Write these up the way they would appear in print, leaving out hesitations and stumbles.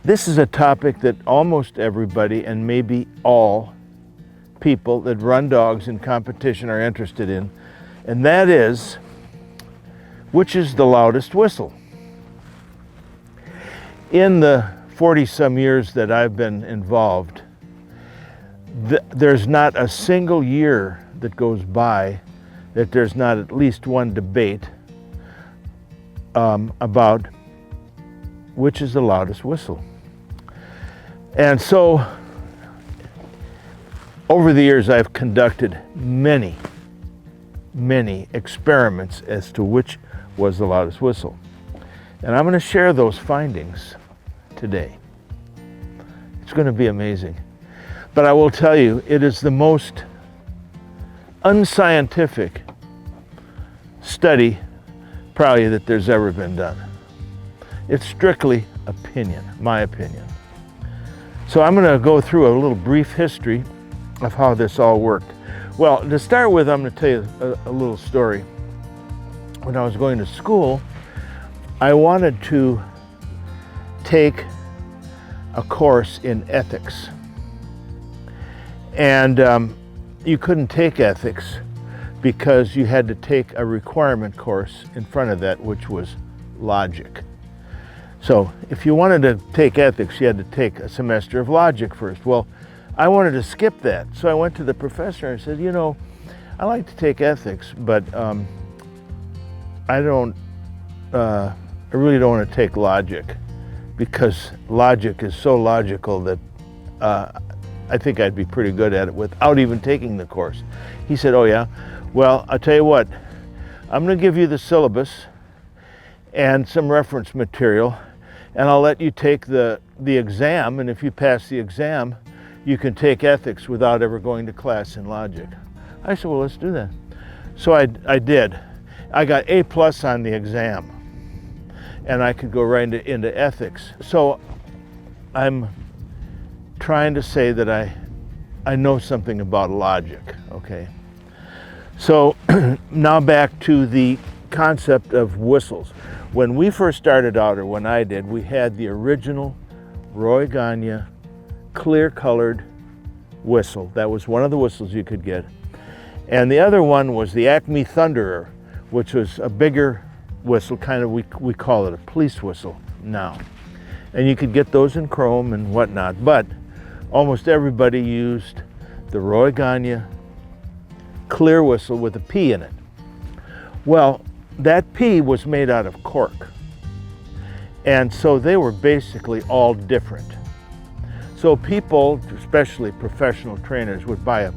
This is a topic that almost everybody, and maybe all people that run dogs in competition, are interested in, and that is, which is the loudest whistle? In the 40-some years that I've been involved, there's not a single year that goes by that there's not at least one debate about which is the loudest whistle. And so, over the years, I've conducted many experiments as to which was the loudest whistle. And I'm going to share those findings today. It's going to be amazing. But I will tell you, it is the most unscientific study probably that there's ever been done. It's strictly opinion, my opinion. So I'm going to go through a little brief history of how this all worked. Well, to start with, I'm going to tell you a little story. When I was going to school, I wanted to take a course in ethics. And you couldn't take ethics because you had to take a requirement course in front of that, which was logic. So if you wanted to take ethics, you had to take a semester of logic first. Well, I wanted to skip that. So I went to the professor and said, you know, I like to take ethics, but I really don't want to take logic, because logic is so logical that I think I'd be pretty good at it without even taking the course. He said, oh yeah, well, I'll tell you what, I'm going to give you the syllabus and some reference material, and I'll let you take the exam, and if you pass the exam, you can take ethics without ever going to class in logic. I said, well, let's do that. So I did. I got A+ on the exam, and I could go right into ethics. So I'm trying to say that I know something about logic, okay? So now back to the concept of whistles. When we first started out, or when I did, we had the original Roy Gagne clear-colored whistle. That was one of the whistles you could get. And the other one was the Acme Thunderer, which was a bigger whistle, kind of, we call it a police whistle now. And you could get those in chrome and whatnot, but almost everybody used the Roy Gagne clear whistle with a P in it. Well, that P was made out of cork. And so they were basically all different. So people, especially professional trainers, would buy a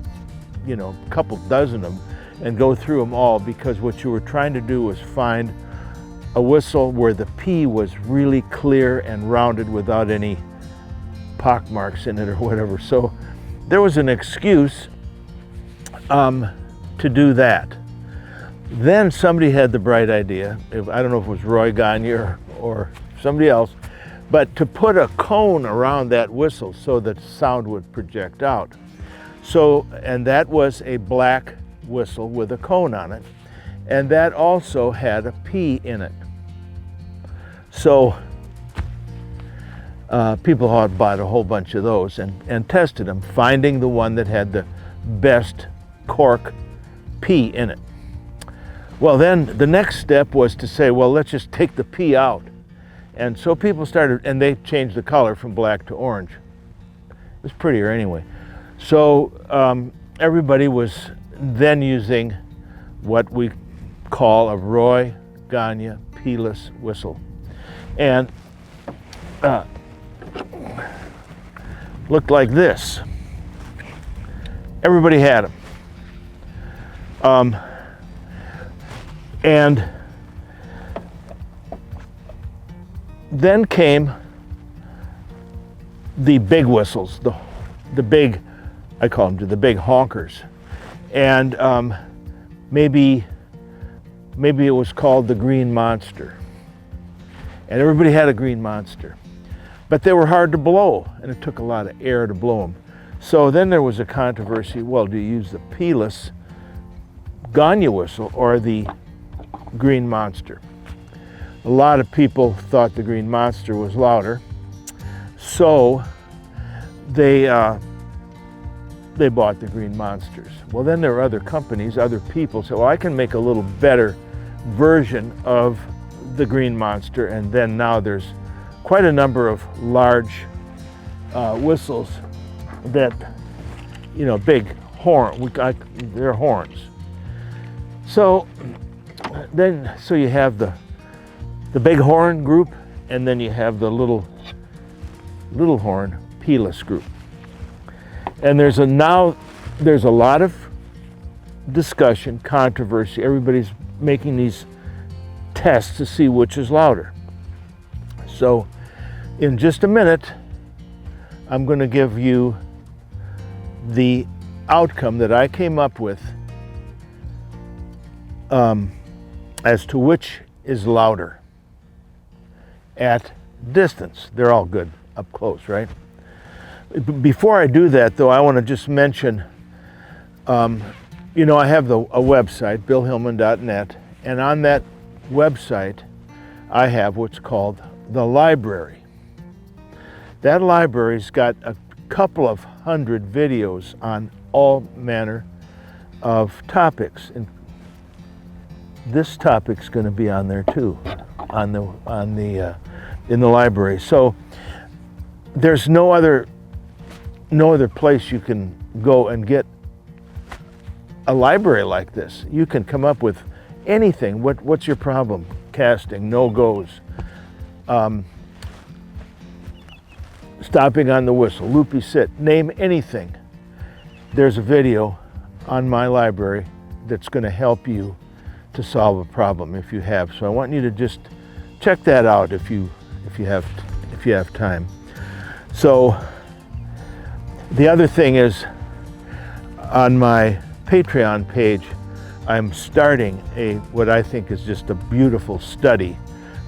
couple dozen of them and go through them all, because what you were trying to do was find a whistle where the P was really clear and rounded without any pock marks in it or whatever. So there was an excuse to do that. Then somebody had the bright idea, I don't know if it was Roy Gagne or somebody else, but to put a cone around that whistle so that sound would project out. So, and that was a black whistle with a cone on it, and that also had a P in it. So people had bought a whole bunch of those and tested them, finding the one that had the best cork P in it. Well, then the next step was to say, well, let's just take the P out. And so people started, and they changed the color from black to orange. It was prettier anyway. So everybody was then using what we call a Roy Gagne P-less whistle. And looked like this. Everybody had them. And then came the big whistles, the big, I call them the big honkers. And maybe it was called the Green Monster. And everybody had a Green Monster. But they were hard to blow, and it took a lot of air to blow them. So then there was a controversy, well, do you use the P-less Gagne whistle or the Green Monster? A lot of people thought the Green Monster was louder. So they bought the Green Monsters. Well, then there are other companies, other people, so I can make a little better version of the Green Monster, and then now there's quite a number of large whistles that, you know, big horn, they're horns. So you have the big horn group, and then you have the little horn P-less group. And there's a lot of discussion, controversy. Everybody's making these tests to see which is louder. So in just a minute, I'm going to give you the outcome that I came up with as to which is louder at distance. They're all good up close, right? Before I do that, though, I want to just mention, you know, I have a website, billhillmann.net, and on that website, I have what's called the library. That library's got a couple of hundred videos on all manner of topics, and this topic's going to be on there too, in the library. So there's no other place you can go and get a library like this. You can come up with anything. What's your problem? Casting, no-goes, stopping on the whistle, loopy sit, name anything. There's a video on my library that's going to help you to solve a problem if you have. So I want you to just check that out if you have time. So the other thing is, on my Patreon page, I'm starting what I think is just a beautiful study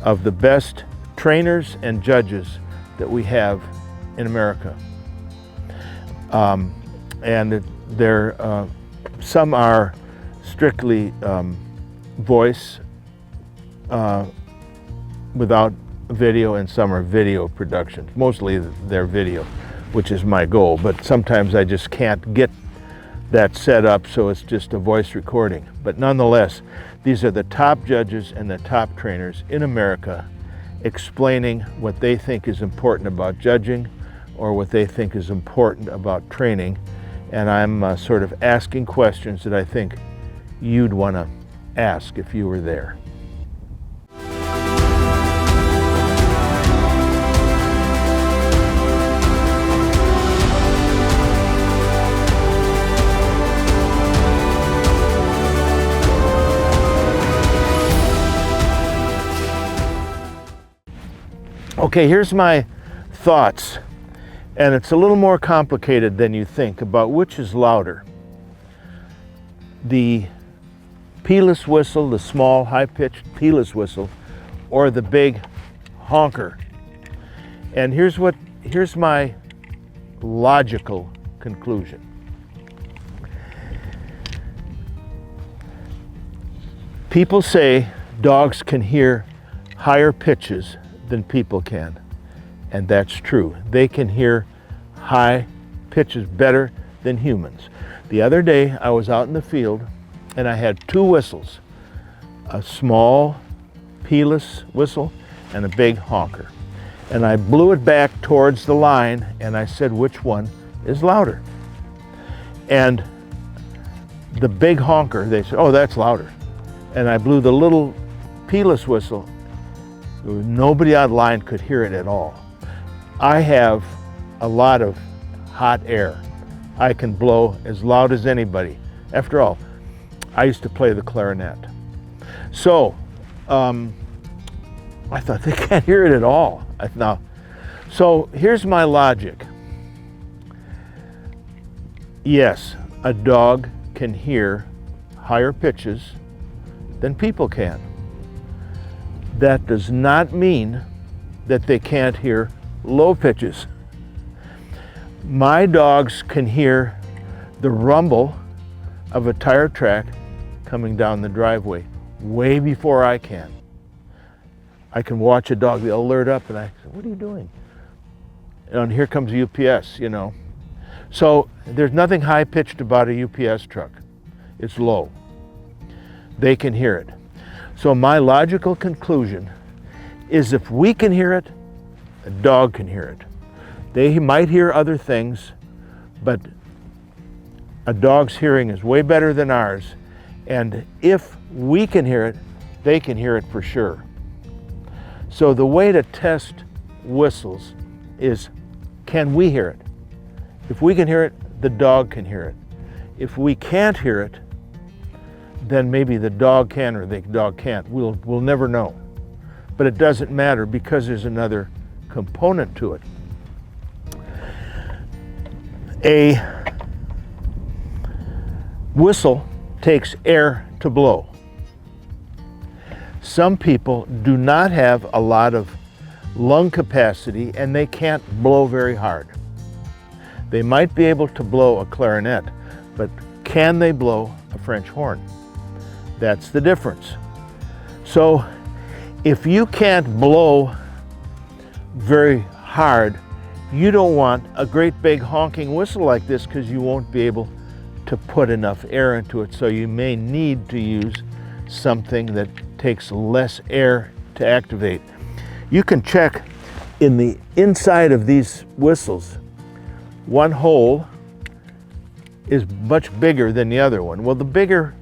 of the best trainers and judges that we have in America. And some are strictly voice without video, and some are video productions. Mostly they're video, which is my goal, but sometimes I just can't get that set up, so it's just a voice recording. But nonetheless, these are the top judges and the top trainers in America explaining what they think is important about judging or what they think is important about training. And I'm sort of asking questions that I think you'd want to ask if you were there. Okay, here's my thoughts, and it's a little more complicated than you think about which is louder. The P-less whistle, the small, high-pitched P-less whistle, or the big honker. And here's my logical conclusion. People say dogs can hear higher pitches than people can, and that's true. They can hear high pitches better than humans. The other day I was out in the field and I had two whistles, a small P-less whistle and a big honker, and I blew it back towards the line and I said, which one is louder? And the big honker, they said, oh, that's louder. And I blew the little P-less whistle. Nobody online could hear it at all. I have a lot of hot air. I can blow as loud as anybody. After all, I used to play the clarinet. So I thought they can't hear it at all. So here's my logic. Yes, a dog can hear higher pitches than people can. That does not mean that they can't hear low pitches. My dogs can hear the rumble of a tire track coming down the driveway way before I can. I can watch a dog, they'll alert up, and I say, what are you doing? And here comes a UPS, you know. So there's nothing high-pitched about a UPS truck. It's low. They can hear it. So my logical conclusion is if we can hear it, a dog can hear it. They might hear other things, but a dog's hearing is way better than ours. And if we can hear it, they can hear it for sure. So the way to test whistles is, can we hear it? If we can hear it, the dog can hear it. If we can't hear it, then maybe the dog can or the dog can't. We'll never know. But it doesn't matter because there's another component to it. A whistle takes air to blow. Some people do not have a lot of lung capacity and they can't blow very hard. They might be able to blow a clarinet, but can they blow a French horn? That's the difference. So if you can't blow very hard, you don't want a great big honking whistle like this because you won't be able to put enough air into it. So you may need to use something that takes less air to activate. You can check in the inside of these whistles. One hole is much bigger than the other one. Well, the bigger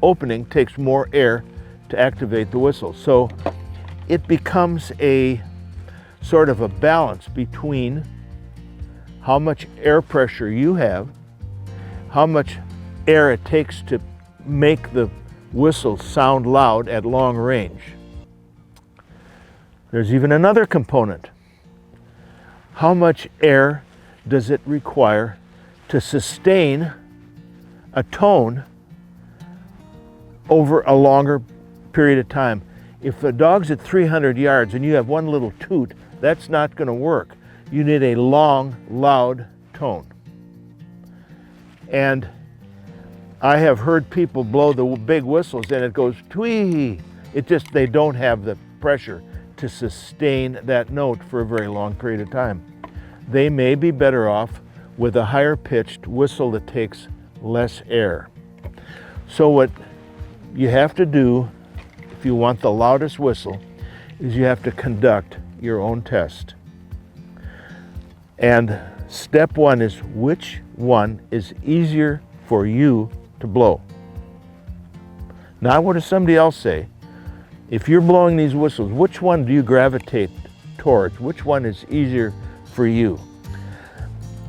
opening takes more air to activate the whistle. So it becomes a sort of a balance between how much air pressure you have, how much air it takes to make the whistle sound loud at long range. There's even another component. How much air does it require to sustain a tone over a longer period of time? If a dog's at 300 yards and you have one little toot, that's not going to work. You need a long, loud tone. And I have heard people blow the big whistles and it goes twee. They don't have the pressure to sustain that note for a very long period of time. They may be better off with a higher pitched whistle that takes less air. So what you have to do if you want the loudest whistle is you have to conduct your own test. And step one is which one is easier for you to blow. Not what does somebody else say. If you're blowing these whistles, which one do you gravitate towards? Which one is easier for you?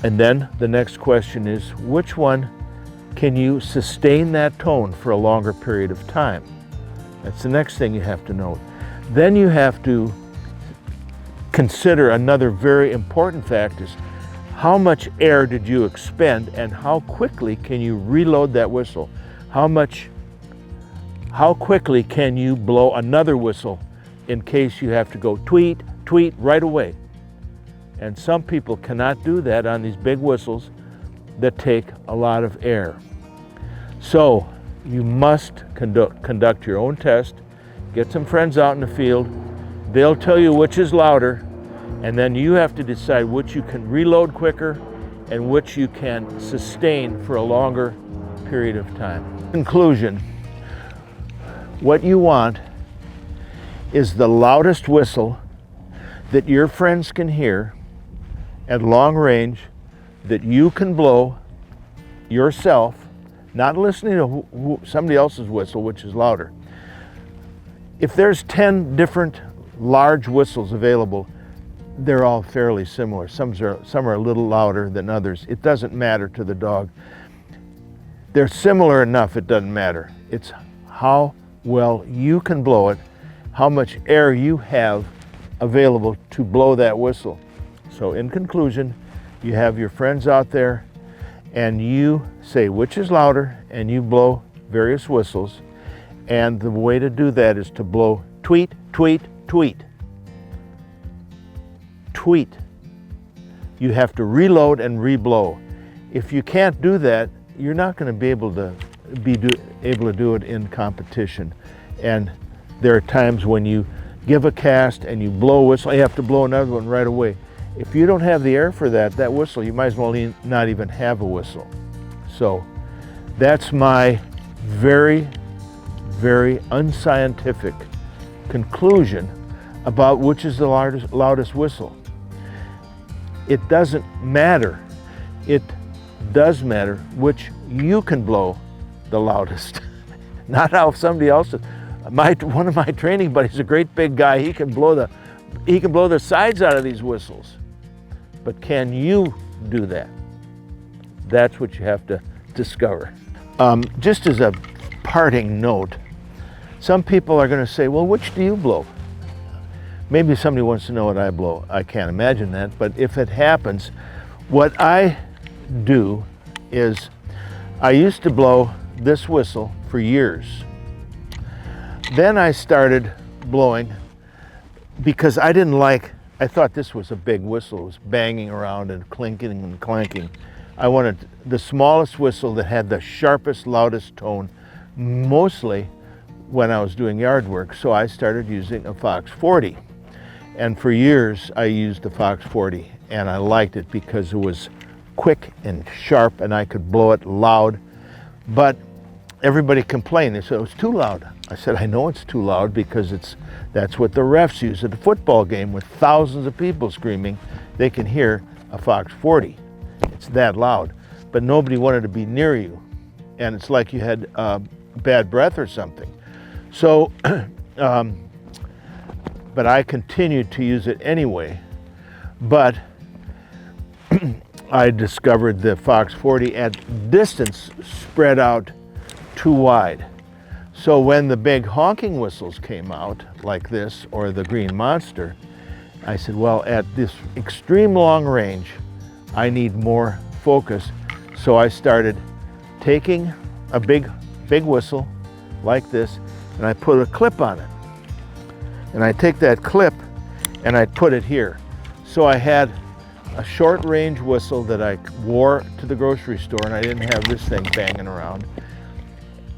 And then the next question is, which one can you sustain that tone for a longer period of time? That's the next thing you have to know. Then you have to consider another very important fact is how much air did you expend and how quickly can you reload that whistle? How quickly can you blow another whistle in case you have to go tweet, tweet right away? And some people cannot do that on these big whistles that take a lot of air. So you must conduct your own test, get some friends out in the field, they'll tell you which is louder, and then you have to decide which you can reload quicker and which you can sustain for a longer period of time. Conclusion, what you want is the loudest whistle that your friends can hear at long range, that you can blow yourself, not listening to somebody else's whistle, which is louder. If there's 10 different large whistles available, they're all fairly similar. Some are a little louder than others. It doesn't matter to the dog. They're similar enough, it doesn't matter. It's how well you can blow it, how much air you have available to blow that whistle. So in conclusion, you have your friends out there and you say which is louder and you blow various whistles. And the way to do that is to blow tweet, tweet, tweet. Tweet. You have to reload and reblow. If you can't do that, you're not going to be able to do it in competition. And there are times when you give a cast and you blow a whistle, you have to blow another one right away. If you don't have the air for that whistle, you might as well not even have a whistle. So that's my very, very unscientific conclusion about which is the loudest whistle. It doesn't matter. It does matter which you can blow the loudest. Not how somebody else does. One of my training buddies is a great big guy. He can blow the sides out of these whistles. But can you do that? That's what you have to discover. Just as a parting note, some people are going to say, well, which do you blow? Maybe somebody wants to know what I blow. I can't imagine that, but if it happens, what I do is I used to blow this whistle for years. Then I started blowing because I thought this was a big whistle. It was banging around and clinking and clanking. I wanted the smallest whistle that had the sharpest, loudest tone, mostly when I was doing yard work. So I started using a Fox 40. And for years I used the Fox 40, and I liked it because it was quick and sharp and I could blow it loud. But everybody complained. They said it was too loud. I said, I know it's too loud because that's what the refs use at the football game with thousands of people screaming. They can hear a Fox 40. It's that loud. But nobody wanted to be near you. And it's like you had bad breath or something. So, but I continued to use it anyway. But I discovered the Fox 40 at distance spread out too wide. So when the big honking whistles came out, like this, or the Green Monster, I said, well, at this extreme long range, I need more focus. So I started taking a big whistle like this, and I put a clip on it. And I take that clip and I put it here. So I had a short range whistle that I wore to the grocery store, and I didn't have this thing banging around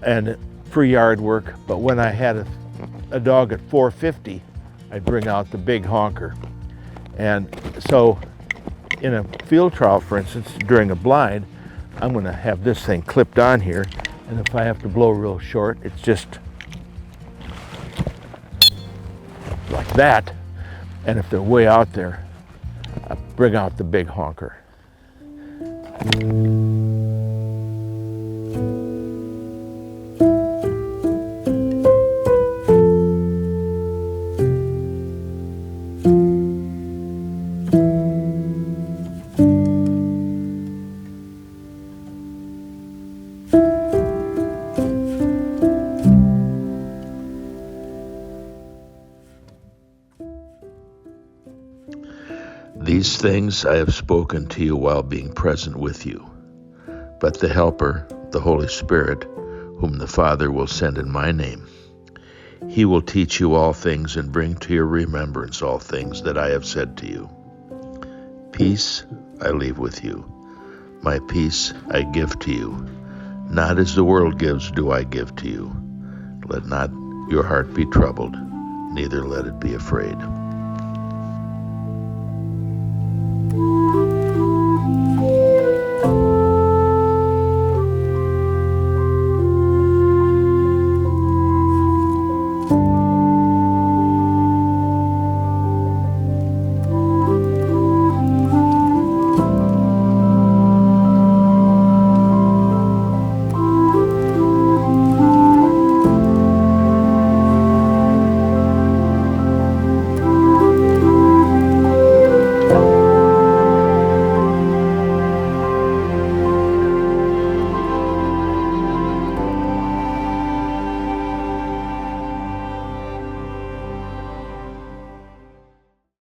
and for yard work. But when I had a dog at 450, I'd bring out the big honker. And so in a field trial, for instance, during a blind, I'm going to have this thing clipped on here, and if I have to blow real short, it's just like that. And if they're way out there, I bring out the big honker. These things I have spoken to you while being present with you. But the Helper, the Holy Spirit, whom the Father will send in my name, he will teach you all things and bring to your remembrance all things that I have said to you. Peace I leave with you. My peace I give to you. Not as the world gives do I give to you. Let not your heart be troubled, neither let it be afraid.